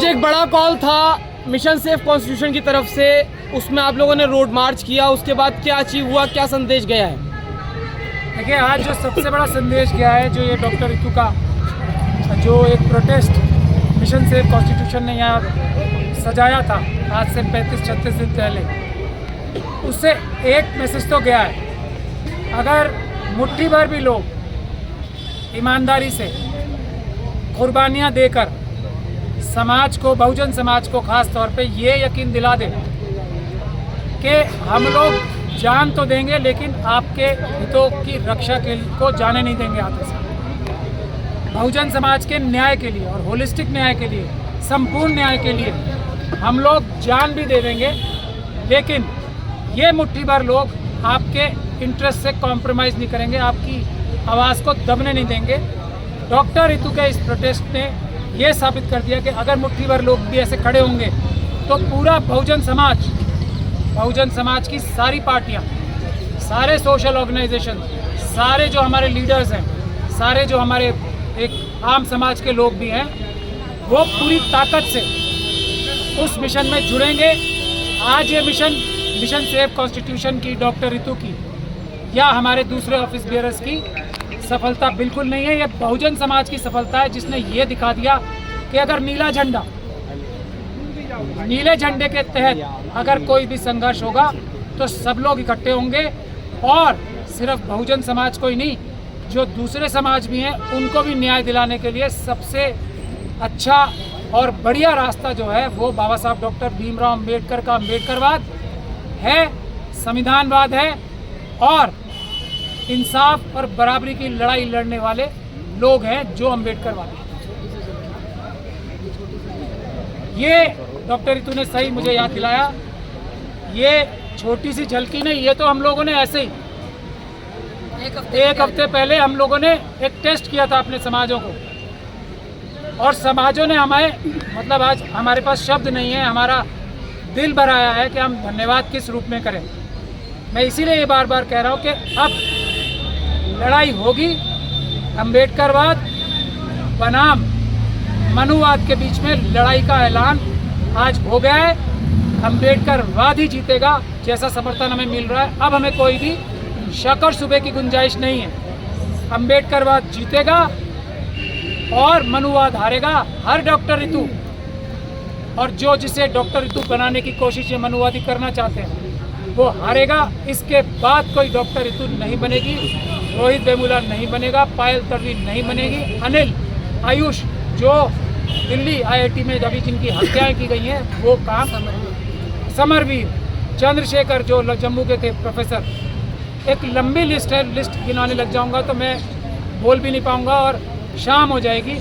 आज एक बड़ा कॉल था मिशन सेफ कॉन्स्टिट्यूशन की तरफ से, उसमें आप लोगों ने रोड मार्च किया, उसके बाद क्या अचीव हुआ, क्या संदेश गया है? देखिए, आज जो सबसे बड़ा संदेश गया है, जो ये डॉक्टर रितु का जो एक प्रोटेस्ट मिशन सेफ कॉन्स्टिट्यूशन ने यहाँ सजाया था आज से 35-36 दिन पहले, उससे एक मैसेज तो गया है। अगर मुट्ठी भर भी लोग ईमानदारी से कुर्बानियाँ देकर समाज को, बहुजन समाज को खास तौर पे ये यकीन दिला दें कि हम लोग जान तो देंगे लेकिन आपके हितों की रक्षा को जाने नहीं देंगे हाथों से। बहुजन समाज के न्याय के लिए और होलिस्टिक न्याय के लिए, संपूर्ण न्याय के लिए हम लोग जान भी दे देंगे, लेकिन ये मुट्ठी भर लोग आपके इंटरेस्ट से कॉम्प्रोमाइज़ नहीं करेंगे, आपकी आवाज़ को दबने नहीं देंगे। डॉक्टर रितु के इस प्रोटेस्ट ने ये साबित कर दिया कि अगर मुट्ठी भर लोग भी ऐसे खड़े होंगे तो पूरा बहुजन समाज की सारी पार्टियां, सारे सोशल ऑर्गेनाइजेशन, सारे जो हमारे लीडर्स हैं, सारे जो हमारे एक आम समाज के लोग भी हैं, वो पूरी ताकत से उस मिशन में जुड़ेंगे। आज ये मिशन सेफ कॉन्स्टिट्यूशन की, डॉक्टर रितु की या हमारे दूसरे ऑफिस बेयरर्स की सफलता बिल्कुल नहीं है, ये बहुजन समाज की सफलता है, जिसने ये दिखा दिया कि अगर नीले झंडे के तहत अगर कोई भी संघर्ष होगा तो सब लोग इकट्ठे होंगे, और सिर्फ बहुजन समाज को ही नहीं, जो दूसरे समाज भी हैं उनको भी न्याय दिलाने के लिए सबसे अच्छा और बढ़िया रास्ता जो है वो बाबा साहब डॉक्टर भीमराव अम्बेडकर का अम्बेडकरवाद है, संविधानवाद है, और इंसाफ और बराबरी की लड़ाई लड़ने वाले लोग हैं जो अम्बेडकरवादी। ये डॉक्टर रितु ने सही मुझे याद दिलाया। ये छोटी सी झलकी नहीं, ये तो हम लोगों ने ऐसे ही एक हफ्ते पहले हम लोगों ने एक टेस्ट किया था अपने समाजों को, और समाजों ने हमें, मतलब आज हमारे पास शब्द नहीं है, हमारा दिल भर आया है कि हम धन्यवाद किस रूप में करें। मैं इसीलिए ये बार बार कह रहा हूँ कि अब लड़ाई होगी अम्बेडकरवाद बनाम मनुवाद के बीच में, लड़ाई का ऐलान आज हो गया है। अम्बेडकरवाद ही जीतेगा, जैसा समर्थन हमें मिल रहा है। अब हमें कोई भी शक और शुबे की गुंजाइश नहीं है, अम्बेडकरवाद जीतेगा और मनुवाद हारेगा। हर डॉक्टर रितु और जो जिसे डॉक्टर रितु बनाने की कोशिश ये मनुवादी करना चाहते हैं वो हारेगा। इसके बाद कोई डॉक्टर रितु नहीं बनेगी, रोहित वेमुला नहीं बनेगा, पायल तडवी नहीं बनेगी, अनिल, आयुष जो दिल्ली IIT में अभी जिनकी हत्याएं की गई हैं वो काम, समरवीर, चंद्रशेखर जो जम्मू के थे प्रोफेसर, एक लंबी लिस्ट है, लिस्ट गिनाने लग जाऊंगा तो मैं बोल भी नहीं पाऊंगा और शाम हो जाएगी।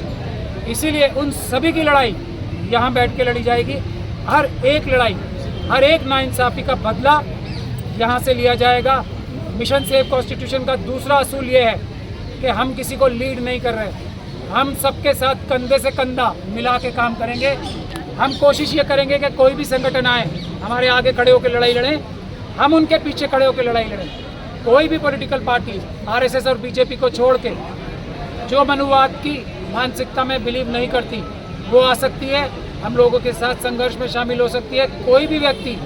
इसीलिए उन सभी की लड़ाई यहाँ बैठ के लड़ी जाएगी। हर एक लड़ाई, हर एक नाइंसाफ़ी का बदला यहाँ से लिया जाएगा। मिशन सेफ कॉन्स्टिट्यूशन का दूसरा असूल ये है कि हम किसी को लीड नहीं कर रहे, हम सबके साथ कंधे से कंधा मिला के काम करेंगे। हम कोशिश ये करेंगे कि कोई भी संगठन आए हमारे आगे खड़े होकर लड़ाई लड़ें, हम उनके पीछे खड़े होकर लड़ाई लड़ें। कोई भी पॉलिटिकल पार्टी RSS और BJP को छोड़ के जो मनुवाद की मानसिकता में बिलीव नहीं करती वो आ सकती है, हम लोगों के साथ संघर्ष में शामिल हो सकती है। कोई भी व्यक्ति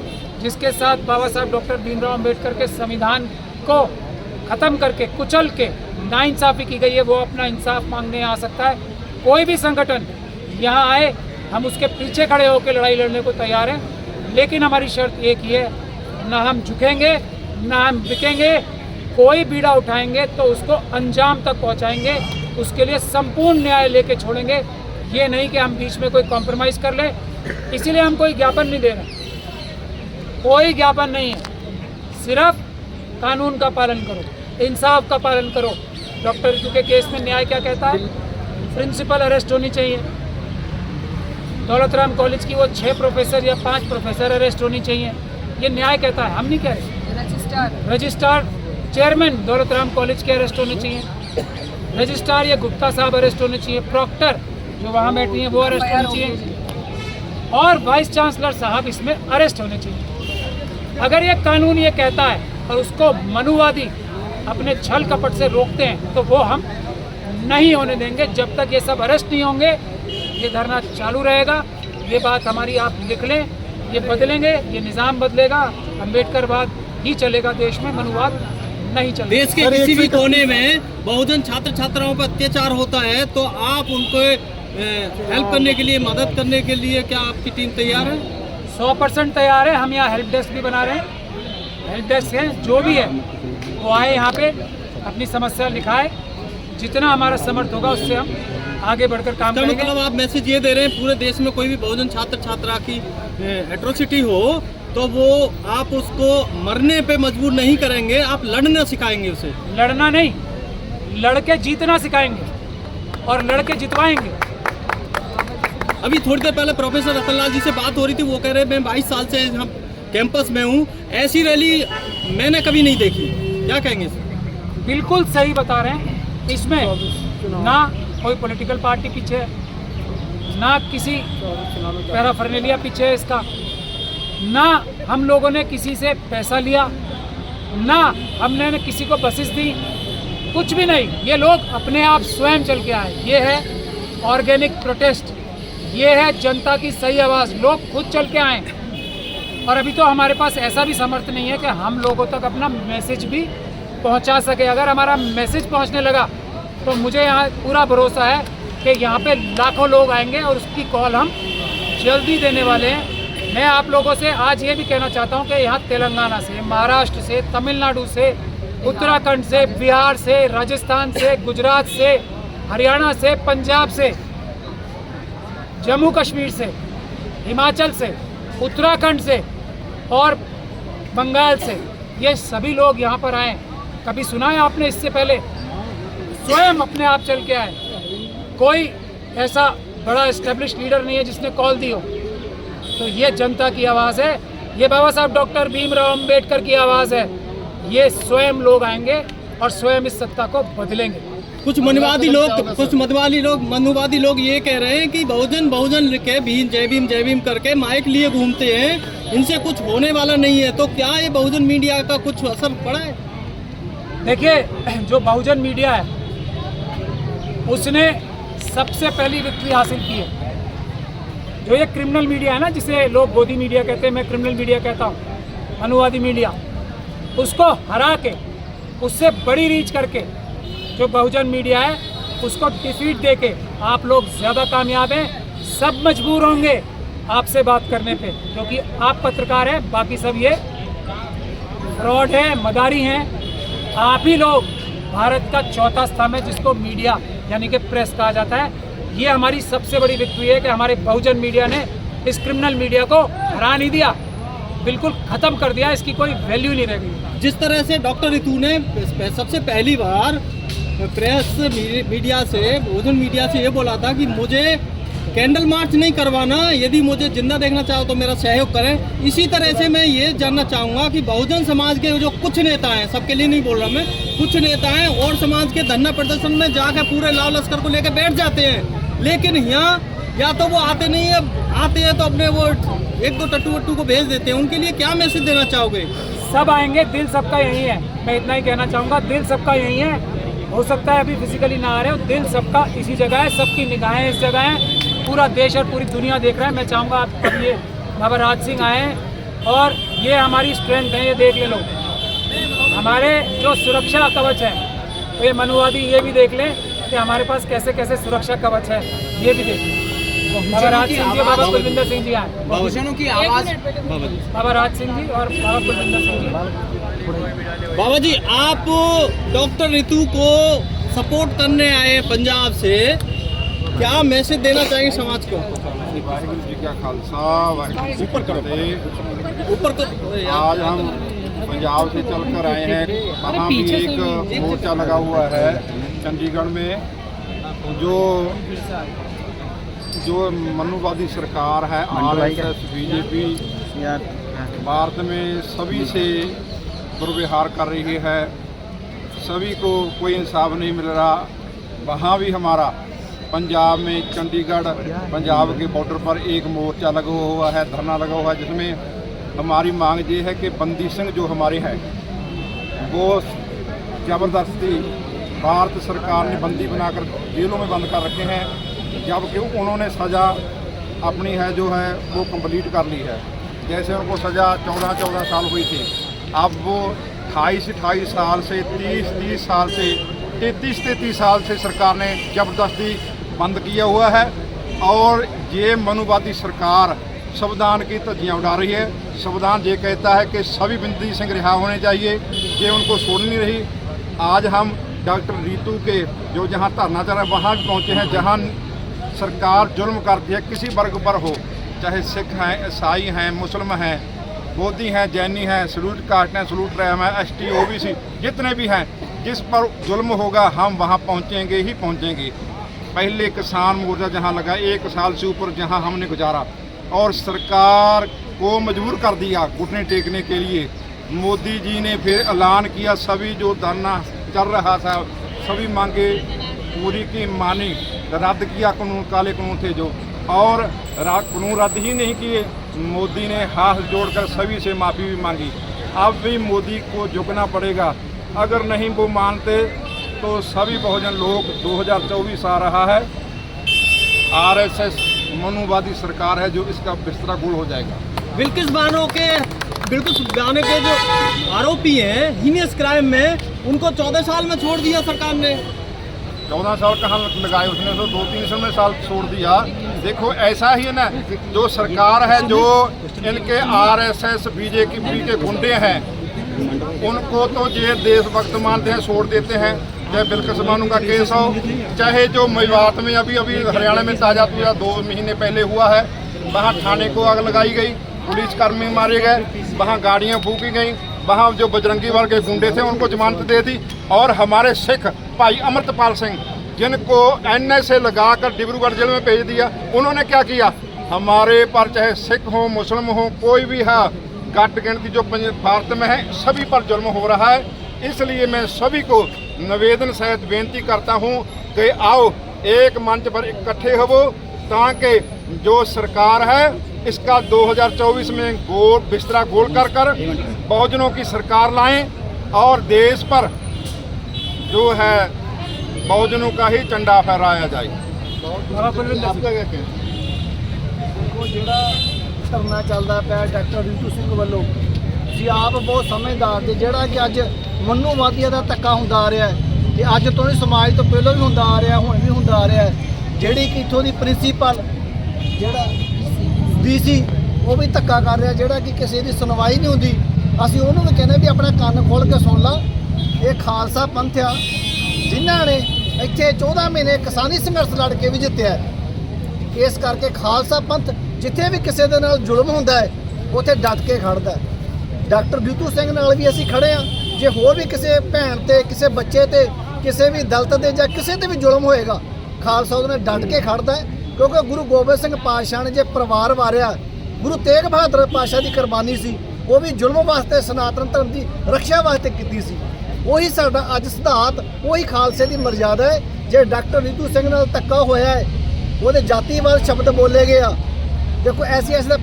जिसके साथ बाबा साहब डॉक्टर भीमराव अम्बेडकर के संविधान को ख़त्म करके, कुचल के नाइंसाफ़ी की गई है, वो अपना इंसाफ मांगने आ सकता है। कोई भी संगठन यहाँ आए, हम उसके पीछे खड़े होकर लड़ाई लड़ने को तैयार हैं, लेकिन हमारी शर्त एक ही है, ना हम झुकेंगे ना हम बिकेंगे। कोई बीड़ा उठाएंगे तो उसको अंजाम तक पहुँचाएंगे, उसके लिए संपूर्ण न्याय लेके छोड़ेंगे। ये नहीं कि हम बीच में कोई कॉम्प्रोमाइज़ कर लें। इसीलिए हम कोई ज्ञापन नहीं दे रहे, कोई ज्ञापन नहीं है, सिर्फ कानून का पालन करो, इंसाफ का पालन करो। डॉक्टर रितु के केस में न्याय क्या कहता है? प्रिंसिपल अरेस्ट होनी चाहिए। दौलत राम कॉलेज की वो 6 प्रोफेसर या 5 प्रोफेसर अरेस्ट होनी चाहिए, ये न्याय कहता है, हम नहीं कह रहे। Registrar chairman Daulat Ram college के अरेस्ट होने चाहिए, रजिस्ट्रार या गुप्ता साहब अरेस्ट होने चाहिए, प्रॉक्टर जो वहाँ बैठी हैं वो अरेस्ट होने चाहिए, और वाइस चांसलर साहब इसमें अरेस्ट होने चाहिए। अगर ये कानून ये कहता है और उसको मनुवादी अपने छल कपट से रोकते हैं तो वो हम नहीं होने देंगे। जब तक ये सब अरेस्ट नहीं होंगे ये धरना चालू रहेगा। ये बात हमारी आप लिख लें, ये बदलेंगे, ये निज़ाम बदलेगा, अम्बेडकर बाद ही चलेगा देश में, मनुवाद नहीं चलेगा। देश के किसी भी कोने में बहुजन छात्र छात्राओं पर अत्याचार होता है तो आप उनको हेल्प करने के लिए, मदद करने के लिए क्या आपकी टीम तैयार है? 100% तैयार है। हम यहाँ हेल्प डेस्क भी बना रहे हैं। हेल्प डेस्क है, जो भी है वो आए यहाँ पे, अपनी समस्या लिखाए, जितना हमारा समर्थ होगा उससे हम आगे बढ़कर काम करेंगे। मतलब आप मैसेज ये दे रहे हैं पूरे देश में कोई भी बहुजन छात्र छात्रा की एट्रोसिटी हो तो वो आप उसको मरने पे मजबूर नहीं करेंगे, आप लड़ना सिखाएंगे उसे। लड़ना नहीं, लड़के जीतना सिखाएंगे और लड़के जितवाएंगे। अभी थोड़ी देर पहले प्रोफेसर रतनलाल जी से बात हो रही थी, वो कह रहे हैं मैं 22 साल से हम कैंपस में हूँ, ऐसी रैली मैंने कभी नहीं देखी, क्या कहेंगे सर? बिल्कुल सही बता रहे हैं। इसमें ना कोई पॉलिटिकल पार्टी पीछे है, ना किसी पैराफर्नेलिया पीछे है इसका, ना हम लोगों ने किसी से पैसा लिया, ना हमने किसी को बसेस दी, कुछ भी नहीं। ये लोग अपने आप स्वयं चल के आए। ये है ऑर्गेनिक प्रोटेस्ट, ये है जनता की सही आवाज़। लोग खुद चल के आए और अभी तो हमारे पास ऐसा भी समर्थ नहीं है कि हम लोगों तक अपना मैसेज भी पहुंचा सके। अगर हमारा मैसेज पहुंचने लगा तो मुझे यहाँ पूरा भरोसा है कि यहाँ पे लाखों लोग आएंगे और उसकी कॉल हम जल्दी देने वाले हैं। मैं आप लोगों से आज ये भी कहना चाहता हूँ कि यहाँ तेलंगाना से, महाराष्ट्र से, तमिलनाडु से, उत्तराखंड से, बिहार से, राजस्थान से, गुजरात से, हरियाणा से, पंजाब से, जम्मू कश्मीर से, हिमाचल से, उत्तराखंड से और बंगाल से, ये सभी लोग यहाँ पर आए। कभी सुना है आपने इससे पहले? स्वयं अपने आप चल के आए। कोई ऐसा बड़ा एस्टेब्लिश लीडर नहीं है जिसने कॉल दी हो। तो ये जनता की आवाज़ है, ये बाबा साहब डॉक्टर भीमराव अंबेडकर की आवाज़ है। ये स्वयं लोग आएंगे और स्वयं इस सत्ता को बदलेंगे। कुछ मनुवादी लोग ये कह रहे हैं कि बहुजन लिख के भीम जय भीम करके माइक लिए घूमते हैं, इनसे कुछ होने वाला नहीं है। तो क्या ये बहुजन मीडिया का कुछ असर पड़ा है? देखिए, जो बहुजन मीडिया है उसने सबसे पहली विक्ट्री हासिल की है। जो ये क्रिमिनल मीडिया है ना, जिसे लोग गोदी मीडिया कहते हैं, मैं क्रिमिनल मीडिया कहता हूँ, मनुवादी मीडिया, उसको हरा के, उससे बड़ी रीच करके जो बहुजन मीडिया है उसको डिफीट दे के आप लोग ज़्यादा कामयाब हैं। सब मजबूर होंगे आपसे बात करने पे, क्योंकि आप पत्रकार हैं, बाकी सब ये फ्रॉड है, मदारी हैं। आप ही लोग भारत का चौथा स्तंभ है जिसको मीडिया यानी कि प्रेस कहा जाता है। ये हमारी सबसे बड़ी विक्ट्री है कि हमारे बहुजन मीडिया ने इस क्रिमिनल मीडिया को हरा नहीं दिया, बिल्कुल ख़त्म कर दिया। इसकी कोई वैल्यू नहीं रह गई। जिस तरह से डॉक्टर रितु ने सबसे पहली बार प्रेस मीडिया से, बहुजन मीडिया से ये बोला था कि मुझे कैंडल मार्च नहीं करवाना, यदि मुझे जिंदा देखना चाहो तो मेरा सहयोग करें। इसी तरह से मैं ये जानना चाहूँगा कि बहुजन समाज के जो कुछ नेता हैं, सबके लिए नहीं बोल रहा मैं, कुछ नेता हैं और समाज के धरना प्रदर्शन में जाकर पूरे लाल लश्कर को लेकर बैठ जाते हैं, लेकिन यहाँ या तो वो आते नहीं है, आते हैं तो अपने वो एक दो टट्टू वट्टू को भेज देते हैं। उनके लिए क्या मैसेज देना चाहोगे? सब आएंगे, दिल सबका यही है। मैं इतना ही कहना चाहूँगा, दिल सबका यही है। हो सकता है अभी फिजिकली ना आ रहे हो, दिल सबका इसी जगह है, सबकी निगाहें इस जगह हैं, पूरा देश और पूरी दुनिया देख रहा है। मैं चाहूँगा आप अब ये बाबा राज सिंह आए और ये हमारी स्ट्रेंथ है, ये देख ले लो। हमारे जो सुरक्षा कवच है, तो ये मनुवादी ये भी देख लें कि हमारे पास कैसे कैसे सुरक्षा कवच है, ये भी देख लें। बाबा राज सिंह जी, बाबा कुलविंदर सिंह जी आए, बहुजनों की आवाज़, बाबा राज सिंह जी और बाबा कुलविंदर सिंह जी। बाबा जी, आप डॉक्टर रितु को सपोर्ट करने आए पंजाब से, क्या मैसेज देना चाहेंगे समाज को? वाहिगुरू जी का खालसा, वाहिगुरू जी की फतेह। ऊपर आज हम पंजाब से चलकर आए हैं। वहाँ भी एक मोर्चा लगा हुआ है चंडीगढ़ में। जो मनुवादी सरकार है, RSS, बीजेपी भारत में सभी से दुर्व्यवहार कर रही है, सभी को कोई इंसाफ नहीं मिल रहा। वहाँ भी हमारा पंजाब में, चंडीगढ़, पंजाब के बॉर्डर पर एक मोर्चा लगा हुआ है, धरना लगा हुआ है, जिसमें हमारी मांग ये है कि बंदी सिंह जो हमारे हैं वो ज़बरदस्ती भारत सरकार ने बंदी बनाकर जेलों में बंद कर रखे हैं, जबकि उन्होंने सज़ा अपनी है जो है वो कंप्लीट कर ली है। जैसे उनको सज़ा 14 साल हुई थी, अब वो 28 साल से 30 साल से 33 साल से सरकार ने ज़बरदस्ती बंद किया हुआ है। और ये मनुवादी सरकार संविधान की धज्जियाँ उड़ा रही है। संविधान ये कहता है कि सभी बंदी सिंह रिहा होने चाहिए, ये उनको छोड़ नहीं रही। आज हम डॉक्टर रीतू के जो जहाँ धरना चल रहा है वहाँ भी पहुँचे हैं, जहाँ सरकार जुल्म करती है किसी वर्ग पर हो, चाहे सिख हैं, ईसाई हैं, मुस्लिम हैं, बोधी हैं, जैनी हैं, सलूट कास्ट हैं, सलूट ट्राइब हैं, ST OBC जितने भी हैं, जिस पर जुल्म होगा हम वहाँ पहुँचेंगे ही पहुँचेंगे। पहले किसान मोर्चा जहाँ लगा 1 साल से ऊपर जहाँ हमने गुजारा और सरकार को मजबूर कर दिया घुटने टेकने के लिए, मोदी जी ने फिर ऐलान किया सभी जो धरना चल रहा था सभी मांगे पूरी की मानी, रद्द किया कानून, काले कानून थे जो, और कानून रद्द ही नहीं किए, मोदी ने हाथ जोड़कर सभी से माफ़ी भी मांगी। अब भी मोदी को झुकना पड़ेगा, अगर नहीं वो मानते तो सभी बहुजन लोग 2024 आ रहा है, RSS मनुवादी सरकार है जो इसका बिस्तरा गुल हो जाएगा। बिल्किस बानो के जो आरोपी हैं हीनियस क्राइम में, उनको 14 साल में छोड़ दिया सरकार ने। 14 साल कहाँ लगाए उसने, तो 2-3 साल छोड़ दिया। देखो ऐसा ही है ना, जो सरकार है जो इनके RSS BJP के गुंडे हैं उनको तो ये देशभक्त मानते हैं, छोड़ देते हैं। चाहे बिल्किस बानो का केस हो, चाहे जो मेवात में अभी हरियाणा में ताज़ा 2 महीने पहले हुआ है, वहाँ थाने को आग लगाई गई, पुलिसकर्मी मारे गए, वहाँ गाड़ियाँ फूकी गई, वहाँ जो बजरंगी वर्ग के गुंडे थे उनको जमानत दे दी। और हमारे सिख भाई अमृतपाल सिंह जिनको NSA लगाकर डिब्रूगढ़ जेल में भेज दिया, उन्होंने क्या किया, हमारे पर चाहे सिख हो, मुस्लिम हो, कोई भी है, घट गिनती जो भारत में है सभी पर जुल्म हो रहा है। इसलिए मैं सभी को निवेदन सहित बेनती करता हूँ कि आओ एक मंच पर इकट्ठे हो, ताकि जो सरकार है इसका 2024 में बिस्तरा गोल कर बहुजनों की सरकार लाएं और देश पर जो है बहुजनों का ही झंडा फहराया जाए। ਧਰਨਾ ਚੱਲਦਾ ਪਿਆ ਡਾਕਟਰ ਰੀਤੂ ਸਿੰਘ ਵੱਲੋਂ, ਜੀ ਆਪ ਬਹੁਤ ਸਮਝਦਾਰ ਜੇ ਜਿਹੜਾ ਕਿ ਅੱਜ ਮਨੂਵਾਦੀਆਂ ਦਾ ਧੱਕਾ ਹੁੰਦਾ ਆ ਰਿਹਾ ਹੈ ਤੇ ਅੱਜ ਤੋਂ ਨਹੀਂ ਸਮਾਜ ਤੋਂ ਪਹਿਲਾਂ ਵੀ ਹੁੰਦਾ ਆ ਰਿਹਾ, ਹੁਣ ਵੀ ਹੁੰਦਾ ਆ ਰਿਹਾ ਹੈ। ਜਿਹੜੀ ਕਿ ਇੱਥੋਂ ਦੀ ਪ੍ਰਿੰਸੀਪਲ ਜਿਹੜਾ DC ਉਹ ਵੀ ਧੱਕਾ ਕਰ ਰਿਹਾ, ਜਿਹੜਾ ਕਿ ਕਿਸੇ ਦੀ ਸੁਣਵਾਈ ਨਹੀਂ ਹੁੰਦੀ। ਅਸੀਂ ਉਹਨੂੰ ਵੀ ਕਹਿੰਦੇ ਵੀ ਆਪਣਾ ਕੰਨ ਖੋਲ ਕੇ ਸੁਣ ਲਾ। ਇਹ ਖਾਲਸਾ ਪੰਥ ਆ ਜਿਨ੍ਹਾਂ ਨੇ ਇੱਥੇ 14 ਮਹੀਨੇ ਕਿਸਾਨੀ ਸੰਘਰਸ਼ ਲੜ ਕੇ ਵੀ ਜਿੱਤਿਆ। ਇਸ ਕਰਕੇ ਖਾਲਸਾ ਪੰਥ ਜਿੱਥੇ ਵੀ ਕਿਸੇ ਦੇ ਨਾਲ ਜ਼ੁਲਮ ਹੁੰਦਾ ਹੈ ਉੱਥੇ ਡਟ ਕੇ ਖੜਦਾ ਹੈ। ਡਾਕਟਰ ਰੀਤੂ ਸਿੰਘ ਨਾਲ ਵੀ ਅਸੀਂ ਖੜੇ ਹਾਂ। ਜੇ ਹੋਰ ਵੀ ਕਿਸੇ ਭੈਣ ਤੇ, ਕਿਸੇ ਬੱਚੇ ਤੇ, ਕਿਸੇ ਵੀ ਦਲਿਤ ਤੇ ਜਾਂ ਕਿਸੇ ਤੇ ਵੀ ਜ਼ੁਲਮ ਹੋਏਗਾ, ਖਾਲਸਾ ਉਹਦੇ ਨਾਲ ਡਟ ਕੇ ਖੜਦਾ ਹੈ। ਕਿਉਂਕਿ ਗੁਰੂ ਗੋਬਿੰਦ ਸਿੰਘ ਪਾਤਸ਼ਾਹ ਨੇ ਜੇ ਪਰਿਵਾਰ ਵਾਰਿਆ, ਗੁਰੂ ਤੇਗ ਬਹਾਦਰ ਪਾਤਸ਼ਾਹ ਦੀ ਕੁਰਬਾਨੀ ਸੀ, ਉਹ ਵੀ ਜ਼ੁਲਮ ਵਾਸਤੇ, ਸਨਾਤਨ ਧਰਮ ਦੀ ਰੱਖਿਆ ਵਾਸਤੇ ਕੀਤੀ ਸੀ। ਉਹੀ ਸਾਡਾ ਅੱਜ ਸਿਧਾਂਤ, ਉਹੀ ਖਾਲਸੇ ਦੀ ਮਰਜ਼ਾਦਾ ਹੈ। ਜੇ ਡਾਕਟਰ ਰੀਤੂ ਸਿੰਘ ਨਾਲ ਧੱਕਾ ਹੋਇਆ ਹੈ, ਉਹਦੇ ਜਾਤੀਵਾਦ ਸ਼ਬਦ ਬੋਲੇ ਗਏ ਆ, ਦੇਖੋ ਐਸੀ ਦਾ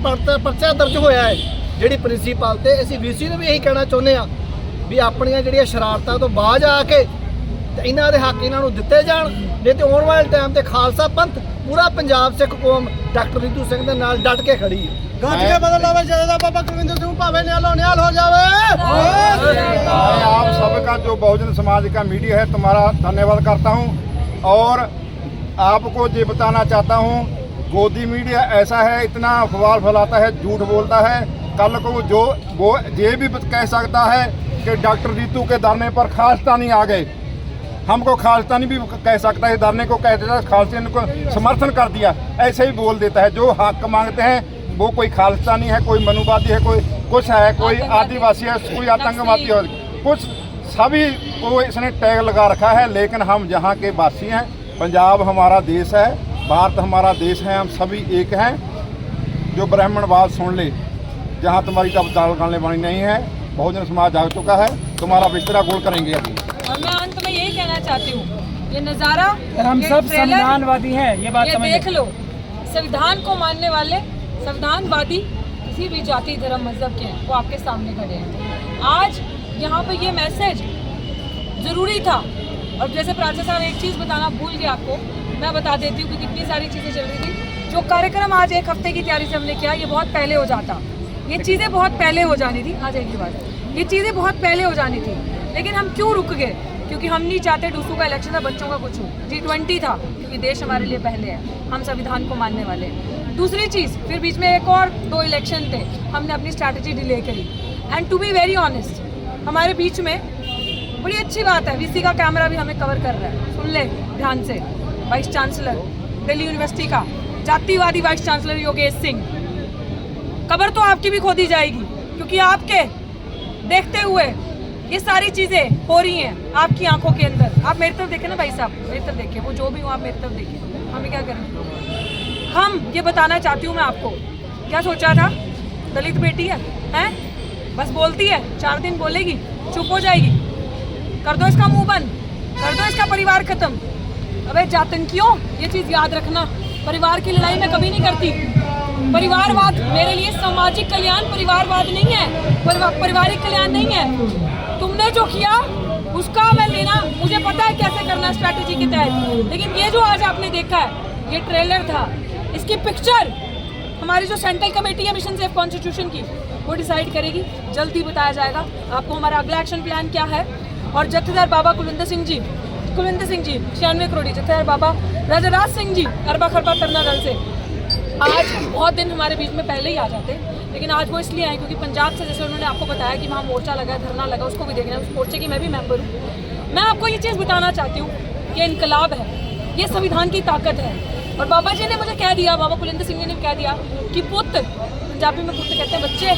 ਪਰਚਾ ਦਰਜ ਹੋਇਆ ਹੈ ਜਿਹੜੀ ਪ੍ਰਿੰਸੀਪਲ ਤੇ। ਅਸੀਂ VC ਨੂੰ ਵੀ ਇਹੀ ਕਹਿਣਾ ਚਾਹੁੰਦੇ ਆ ਵੀ ਆਪਣੀਆਂ ਜਿਹੜੀਆਂ ਸ਼ਰਾਰਤਾਂ ਤੋਂ ਬਾਜ਼ ਆ ਕੇ ਤੇ ਇਹਨਾਂ ਦੇ ਹੱਕ ਇਹਨਾਂ ਨੂੰ ਦਿੱਤੇ ਜਾਣ, ਨਹੀਂ ਤੇ ਆਉਣ ਵਾਲੇ ਟਾਈਮ ਤੇ ਖਾਲਸਾ ਪੰਥ ਪੂਰਾ ਪੰਜਾਬ ਸਿੱਖ ਕੌਮ ਡਾਕਟਰ ਰੀਤੂ ਸਿੰਘ ਦੇ ਨਾਲ ਡਟ ਕੇ ਖੜੀ ਹੈ। ਗੱਜ ਕੇ ਬਦਲ ਲਾਵੇ ਜਥੇਦਾਰ ਬਾਬਾ ਕੁਲਵਿੰਦਰ ਸਿੰਘ ਭਾਵੇਂ ਨਿਹਾਲ ਹੋ जावे। मैं आप सबका जो बहुजन समाज का मीडिया है तुम्हारा धन्यवाद करता हूँ और आपको ये बताना चाहता हूँ, गोदी मीडिया ऐसा है, इतना अखबार फैलाता है, झूठ बोलता है। कल को जो वो ये भी कह सकता है कि डॉक्टर रीतू के धरने पर खालिस्तानी आ गए, हमको खालिस्तानी भी कह सकता है, धरने को कहते हैं खालिस्तानी को समर्थन कर दिया, ऐसे ही बोल देता है। जो हक मांगते हैं वो कोई खालिस्तानी है, कोई मनुवादी है, कोई कुछ है, कोई आदिवासी है, कोई आतंकवादी है, कुछ सभी को इसने टैग लगा रखा है। लेकिन हम जहाँ के वासी हैं, पंजाब हमारा देश है, भारत हमारा देश है, हम सभी एक हैं। जो ब्राह्मणवाद सुन ले, जहाँ तुम्हारी तब दाल गालने वाली नहीं है, बहुजन समाज जाग चुका है, तुम्हारा बिस्तरा गोल करेंगे अभी। और मैं अंत में यही कहना चाहती हूँ, ये नज़ारा हम सब संविधानवादी हैं, ये बात समझ देख लो। संविधान को मानने वाले संविधानवादी किसी भी जाति, धर्म, मजहब के हैं, वो आपके सामने खड़े हैं। आज यहाँ पे ये मैसेज ज़रूरी था। और जैसे प्राचा साहब एक चीज़ बताना भूल गया आपको, मैं बता देती हूँ कि कितनी सारी चीज़ें चल रही थी। जो कार्यक्रम आज एक हफ्ते की तैयारी से हमने किया, ये बहुत पहले हो जाता, ये चीज़ें बहुत पहले हो जानी थी। आ जाएगी बात, ये चीज़ें बहुत पहले हो जानी थी, लेकिन हम क्यों रुक गए? क्योंकि हम नहीं चाहते डूसू का इलेक्शन था, बच्चों का कुछ हो। G20 था, क्योंकि देश हमारे लिए पहले है, हम संविधान को मानने वाले हैं। दूसरी चीज़, फिर बीच में एक और 2 इलेक्शन थे, हमने अपनी स्ट्रैटेजी डिले करी। And to be very honest, हमारे बीच में बड़ी अच्छी बात है, VC का कैमरा भी हमें कवर कर रहा है, सुन ले ध्यान से। वाइस चांसलर दिल्ली यूनिवर्सिटी का जातिवादी वाइस चांसलर योगेश सिंह, खबर तो आपकी भी खो दी जाएगी, क्योंकि आपके देखते हुए ये सारी चीज़ें हो रही हैं आपकी आंखों के अंदर। आप मेरी तरफ देखें ना भाई साहब, मेरी तरफ देखें, वो जो भी हो आप मेरी तरफ देखें, हमें क्या करें? हम ये बताना चाहती हूँ मैं आपको, क्या सोचा था? दलित बेटी है, हैं? बस बोलती है, 4 दिन बोलेगी, चुप हो जाएगी। कर दो इसका मुंह बंद, कर दो इसका परिवार खत्म। अबे जातंकियों, ये चीज़ याद रखना, परिवार की लड़ाई मैं कभी नहीं करती। परिवारवाद मेरे लिए सामाजिक कल्याण परिवारवाद नहीं है, पारिवारिक कल्याण नहीं है। तुमने जो किया उसका मैं लेना, मुझे पता है कैसे करना स्ट्रैटेजी के तहत, लेकिन ये जो आज आपने देखा है, ये ट्रेलर था, इसकी पिक्चर हमारी जो सेंट्रल कमेटी है मिशन सेफ कॉन्स्टिट्यूशन की, वो डिसाइड करेगी। जल्दी बताया जाएगा आपको हमारा अगला एक्शन प्लान क्या है। और जत्थेदार बाबा कुलविंदर सिंह जी 96 करोड़ी, जत्थेदार बाबा राजा राज सिंह जी अरबा खरबा तरना दल से आज बहुत दिन हमारे बीच में पहले ही आ जाते, लेकिन आज वो इसलिए आए क्योंकि पंजाब से, जैसे उन्होंने आपको बताया कि वहाँ मोर्चा लगा, धरना लगा, उसको भी देखना है, उस मोर्चे की मैं भी मेंबर हूँ। मैं आपको ये चीज़ बताना चाहती हूँ, ये इनकलाब है, ये संविधान की ताकत है। और बाबा जी ने मुझे कह दिया, बाबा कुलविंदर सिंह जी ने कह दिया कि पुत्र, पंजाबी में पुत्र कहते हैं बच्चे,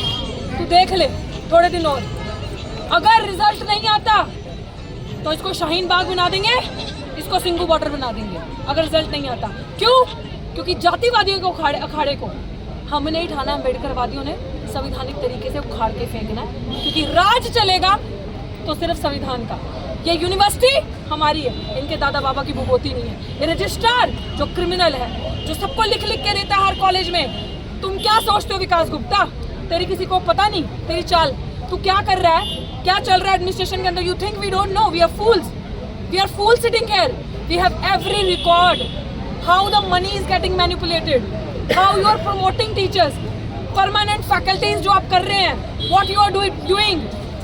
तू देख ले थोड़े दिन और, अगर रिजल्ट नहीं आता तो इसको शाहीन बाग बना देंगे, इसको सिंगू बॉर्डर बना देंगे, अगर रिजल्ट नहीं आता। क्यों? क्योंकि जातिवादियों के अखाड़े को हमने ही ठाना, अम्बेडकरवादियों ने संवैधानिक तरीके से उखाड़ के फेंकना है, क्योंकि राज चलेगा तो सिर्फ संविधान का। ये यूनिवर्सिटी हमारी है, इनके दादा बाबा की भूगोती नहीं है। ये रजिस्ट्रार जो क्रिमिनल है, जो सबको लिख के देता है हर कॉलेज में। तुम क्या सोचते हो विकास गुप्ता, तेरी किसी को पता नहीं तेरी चाल, तू क्या कर रहा है, क्या चल रहा है एडमिनिस्ट्रेशन के अंदर? You think we don't know? We are fools sitting here. We have every record how the money is getting manipulated, how you are promoting teachers, permanent faculties जो आप कर रहे हैं, व्हाट यू आर डूइंग,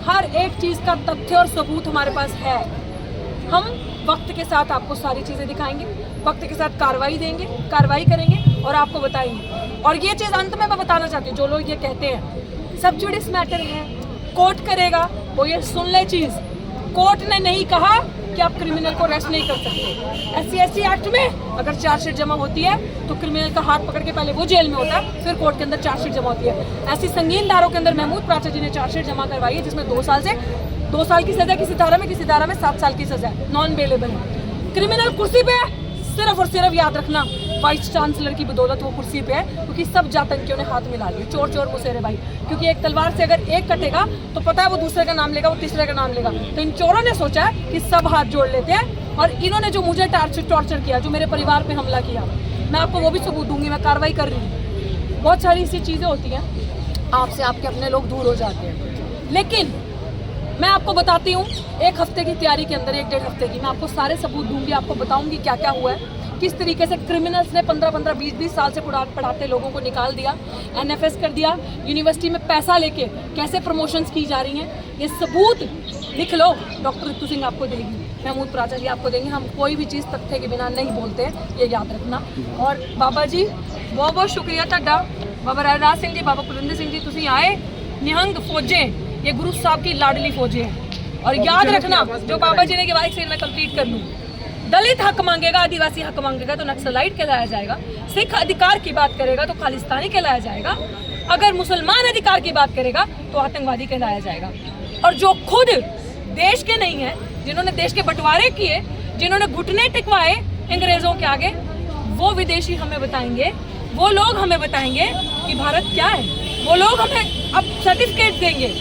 हर एक चीज़ का तथ्य और सबूत हमारे पास है। हम वक्त के साथ आपको सारी चीज़ें दिखाएंगे, वक्त के साथ कार्रवाई करेंगे और आपको बताएंगे। और ये चीज़ अंत में मैं बताना चाहती हूँ, जो लोग ये कहते हैं सब जुडिस मैटर है, कोर्ट करेगा, वो ये सुन ले चीज़, कोर्ट ने नहीं कहा कि आप क्रिमिनल को अरेस्ट नहीं कर सकते। SC एक्ट में अगर चार्जशीट जमा होती है तो क्रिमिनल का हाथ पकड़ के पहले वो जेल में होता है, फिर कोर्ट के अंदर चार्जशीट जमा होती है। ऐसी संगीन धारों के अंदर महमूद प्राचा जी ने चार्जशीट जमा करवाई है, जिसमें 2 साल की सजा, किसी धारा में 7 साल की सजा है, नॉन बेलेबल है। क्रिमिनल कुर्सी पे सिर्फ और सिर्फ याद रखना वाइस चांसलर की बदौलत वो कुर्सी पे है, क्योंकि सब जातंकियों ने हाथ मिला लिया, चोर चोर मुसेरे भाई। क्योंकि एक तलवार से अगर एक कटेगा तो पता है वो दूसरे का नाम लेगा, वो तीसरे का नाम लेगा। तो इन चोरों ने सोचा है कि सब हाथ जोड़ लेते हैं, और इन्होंने जो मुझे टॉर्चर किया, जो मेरे परिवार पे हमला किया, मैं आपको वो भी सबूत दूंगी, मैं कार्रवाई कर रही हूँ। बहुत सारी ऐसी चीज़ें होती हैं, आपसे आपके अपने लोग दूर हो जाते हैं। लेकिन मैं आपको बताती हूँ, 1 हफ्ते की तैयारी के अंदर, 1-1.5 हफ्ते की, मैं आपको सारे सबूत दूंगी, आपको बताऊंगी क्या क्या हुआ है, किस तरीके से क्रिमिनल्स ने 15-15, 20-20 साल से पढ़ाते लोगों को निकाल दिया, NFS कर दिया, यूनिवर्सिटी में पैसा लेके कैसे प्रमोशंस की जा रही हैं। ये सबूत लिख लो, डॉक्टर रितु सिंह आपको देगी, महमूद प्राचा जी आपको देंगे। हम कोई भी चीज़ तथ्य के बिना नहीं बोलते हैं, ये याद रखना। और बाबा जी बहुत बहुत शुक्रिया ਤੁਹਾਡਾ, बाबा राज सिंह जी, बाबा कुलविंदर सिंह जी, तुसी आए, निहंग फौजें, ये गुरु साहब की लाडली फौजें हैं। और याद रखना, जो बाबा जी ने के बाद मैं कंप्लीट कर लूँ, दलित हक मांगेगा, आदिवासी हक मांगेगा तो नक्सलाइट कहलाया जाएगा, सिख अधिकार की बात करेगा तो खालिस्तानी कहलाया जाएगा, अगर मुसलमान अधिकार की बात करेगा तो आतंकवादी कहलाया जाएगा। और जो खुद देश के नहीं है, जिन्होंने देश के बंटवारे किए, जिन्होंने घुटने टिकवाए अंग्रेजों के आगे, वो विदेशी हमें बताएंगे, वो लोग हमें बताएंगे कि भारत क्या है। वो लोग हमें अब सर्टिफिकेट देंगे।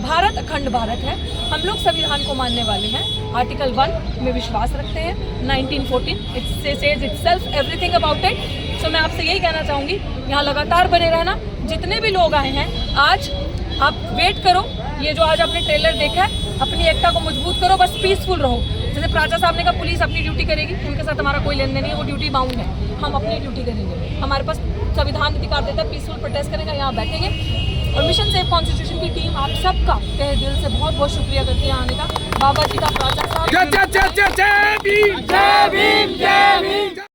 भारत अखंड भारत है, हम लोग संविधान को मानने वाले हैं, आर्टिकल 1 में विश्वास रखते हैं, 1914 it says itself everything about it. So मैं आपसे यही कहना चाहूँगी, यहाँ लगातार बने रहना। जितने भी लोग आए हैं आज, आप वेट करो, ये जो आज आपने ट्रेलर देखा है, अपनी एकता को मजबूत करो, बस पीसफुल रहो। जैसे प्राचा साहब ने कहा पुलिस अपनी ड्यूटी करेगी, उनके साथ हमारा कोई लेन देन नहीं है, वो ड्यूटी बाउंड है, हम अपनी ड्यूटी करेंगे। हमारे पास संविधान अधिकार देता है, पीसफुल प्रोटेस्ट करेंगे, यहाँ बैठेंगे। और मिशन सेफ कॉन्स्टिट्यूशन की टीम आप सबका तहे दिल से बहुत बहुत शुक्रिया करती है आने का, बाबा जी का, प्राचा साहब। जय भीम, जय भीम, जय भीम।